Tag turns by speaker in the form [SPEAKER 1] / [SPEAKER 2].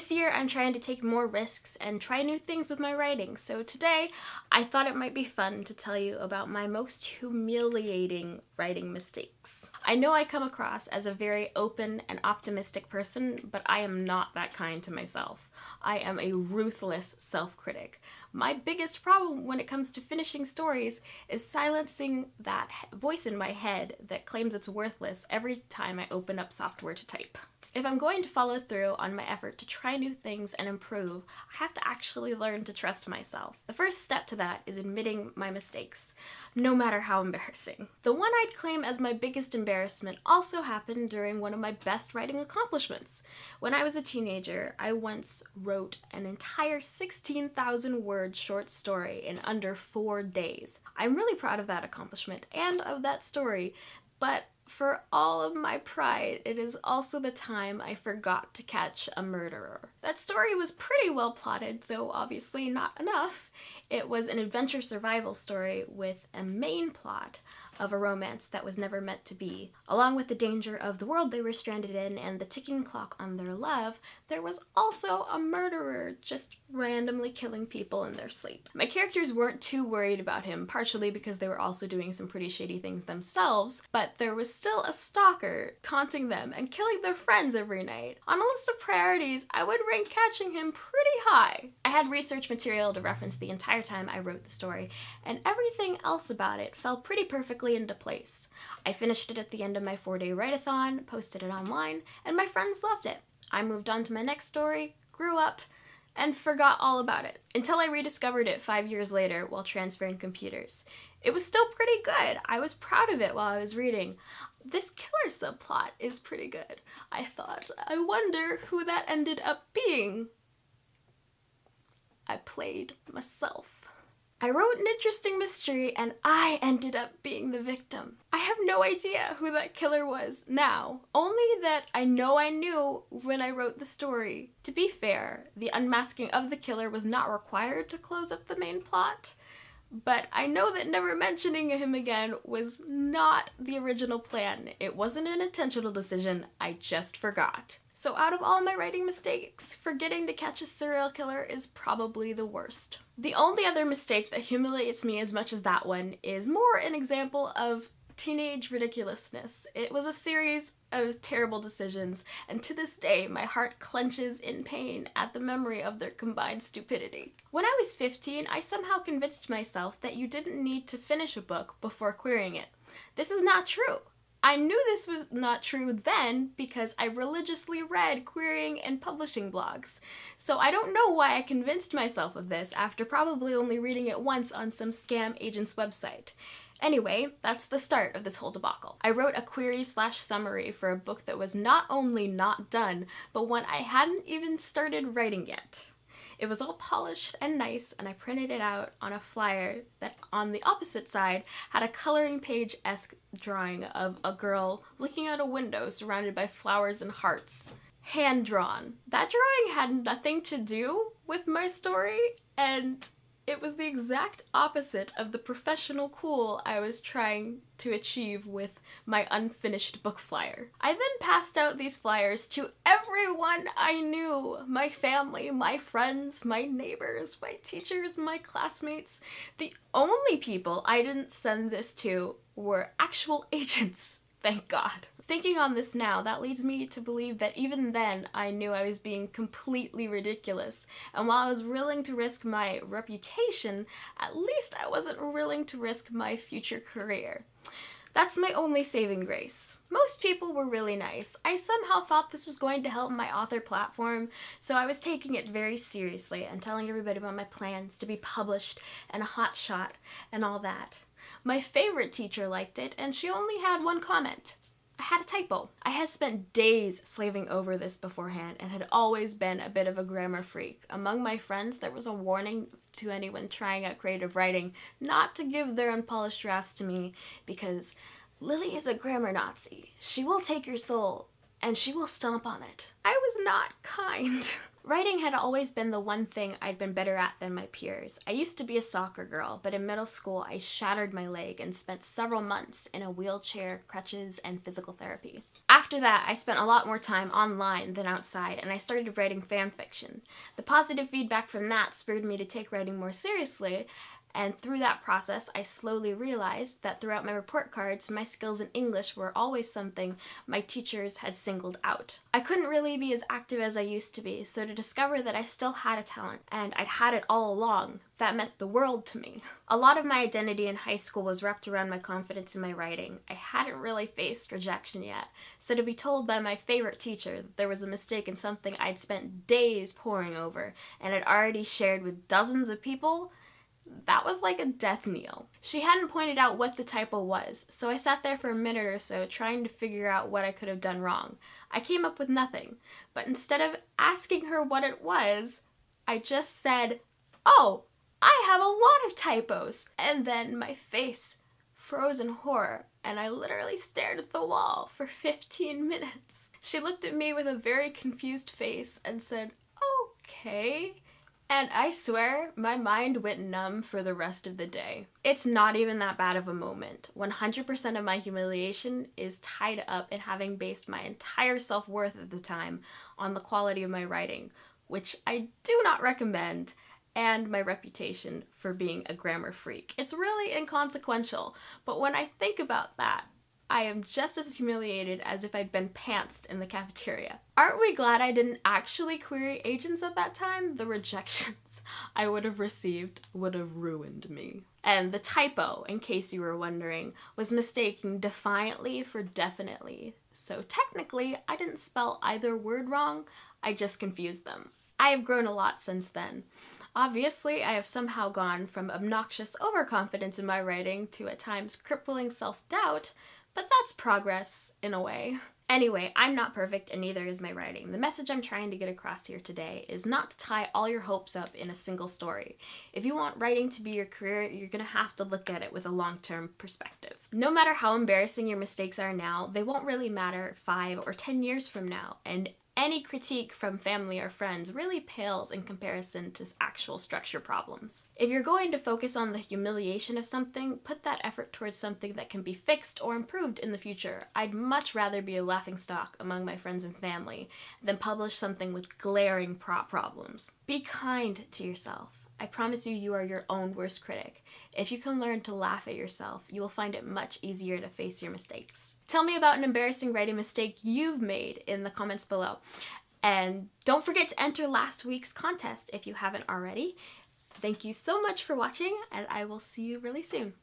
[SPEAKER 1] This year I'm trying to take more risks and try new things with my writing, so today I thought it might be fun to tell you about my most humiliating writing mistakes. I know I come across as a very open and optimistic person, but I am not that kind to myself. I am a ruthless self-critic. My biggest problem when it comes to finishing stories is silencing that voice in my head that claims it's worthless every time I open up software to type. If I'm going to follow through on my effort to try new things and improve, I have to actually learn to trust myself. The first step to that is admitting my mistakes, no matter how embarrassing. The one I'd claim as my biggest embarrassment also happened during one of my best writing accomplishments. When I was a teenager, I once wrote an entire 16,000-word short story in under 4 days. I'm really proud of that accomplishment and of that story, but for all of my pride, it is also the time I forgot to catch a murderer. That story was pretty well plotted, though obviously not enough. It was an adventure survival story with a main plot of a romance that was never meant to be. Along with the danger of the world they were stranded in and the ticking clock on their love, there was also a murderer just randomly killing people in their sleep. My characters weren't too worried about him, partially because they were also doing some pretty shady things themselves, but there was still a stalker taunting them and killing their friends every night. On a list of priorities, I would rank catching him pretty high. I had research material to reference the entire time I wrote the story, and everything else about it fell pretty perfectly into place. I finished it at the end of my 4-day write-a-thon, posted it online, and my friends loved it. I moved on to my next story, grew up, and forgot all about it, until I rediscovered it 5 years later while transferring computers. It was still pretty good. I was proud of it while I was reading. This killer subplot is pretty good, I thought. I wonder who that ended up being. I played myself. I wrote an interesting mystery and I ended up being the victim. I have no idea who that killer was now, only that I know I knew when I wrote the story. To be fair, the unmasking of the killer was not required to close up the main plot, but I know that never mentioning him again was not the original plan. It wasn't an intentional decision, I just forgot. So out of all my writing mistakes, forgetting to catch a serial killer is probably the worst. The only other mistake that humiliates me as much as that one is more an example of teenage ridiculousness. It was a series of terrible decisions, and to this day my heart clenches in pain at the memory of their combined stupidity. When I was 15, I somehow convinced myself that you didn't need to finish a book before querying it. This is not true. I knew this was not true then because I religiously read querying and publishing blogs. So I don't know why I convinced myself of this after probably only reading it once on some scam agent's website. Anyway, that's the start of this whole debacle. I wrote a query/summary for a book that was not only not done, but one I hadn't even started writing yet. It was all polished and nice, and I printed it out on a flyer that on the opposite side had a coloring page-esque drawing of a girl looking out a window surrounded by flowers and hearts. Hand-drawn. That drawing had nothing to do with my story, and it was the exact opposite of the professional cool I was trying to achieve with my unfinished book flyer. I then passed out these flyers to everyone I knew. My family, my friends, my neighbors, my teachers, my classmates. The only people I didn't send this to were actual agents, thank God. Thinking on this now, that leads me to believe that even then I knew I was being completely ridiculous, and while I was willing to risk my reputation, at least I wasn't willing to risk my future career. That's my only saving grace. Most people were really nice. I somehow thought this was going to help my author platform, so I was taking it very seriously and telling everybody about my plans to be published and a hotshot and all that. My favorite teacher liked it, and she only had one comment. I had a typo. I had spent days slaving over this beforehand and had always been a bit of a grammar freak. Among my friends, there was a warning to anyone trying out creative writing not to give their unpolished drafts to me because Lily is a grammar Nazi. She will take your soul and she will stomp on it. I was not kind. Writing had always been the one thing I'd been better at than my peers. I used to be a soccer girl, but in middle school I shattered my leg and spent several months in a wheelchair, crutches, and physical therapy. After that, I spent a lot more time online than outside, and I started writing fan fiction. The positive feedback from that spurred me to take writing more seriously, and through that process, I slowly realized that throughout my report cards, my skills in English were always something my teachers had singled out. I couldn't really be as active as I used to be, so to discover that I still had a talent, and I'd had it all along, that meant the world to me. A lot of my identity in high school was wrapped around my confidence in my writing. I hadn't really faced rejection yet, so to be told by my favorite teacher that there was a mistake in something I'd spent days poring over and had already shared with dozens of people, that was like a death knell. She hadn't pointed out what the typo was, so I sat there for a minute or so trying to figure out what I could have done wrong. I came up with nothing, but instead of asking her what it was, I just said, "Oh, I have a lot of typos." And then my face froze in horror, and I literally stared at the wall for 15 minutes. She looked at me with a very confused face and said, "Okay." And I swear, my mind went numb for the rest of the day. It's not even that bad of a moment. 100% of my humiliation is tied up in having based my entire self-worth at the time on the quality of my writing, which I do not recommend, and my reputation for being a grammar freak. It's really inconsequential, but when I think about that, I am just as humiliated as if I'd been pantsed in the cafeteria. Aren't we glad I didn't actually query agents at that time? The rejections I would have received would have ruined me. And the typo, in case you were wondering, was mistaking defiantly for definitely. So technically, I didn't spell either word wrong, I just confused them. I have grown a lot since then. Obviously, I have somehow gone from obnoxious overconfidence in my writing to at times crippling self-doubt, but that's progress, in a way. Anyway, I'm not perfect and neither is my writing. The message I'm trying to get across here today is not to tie all your hopes up in a single story. If you want writing to be your career, you're gonna have to look at it with a long-term perspective. No matter how embarrassing your mistakes are now, they won't really matter 5 or 10 years from now, and any critique from family or friends really pales in comparison to actual structure problems. If you're going to focus on the humiliation of something, put that effort towards something that can be fixed or improved in the future. I'd much rather be a laughingstock among my friends and family than publish something with glaring problems. Be kind to yourself. I promise you, you are your own worst critic. If you can learn to laugh at yourself, you will find it much easier to face your mistakes. Tell me about an embarrassing writing mistake you've made in the comments below. And don't forget to enter last week's contest if you haven't already. Thank you so much for watching, and I will see you really soon.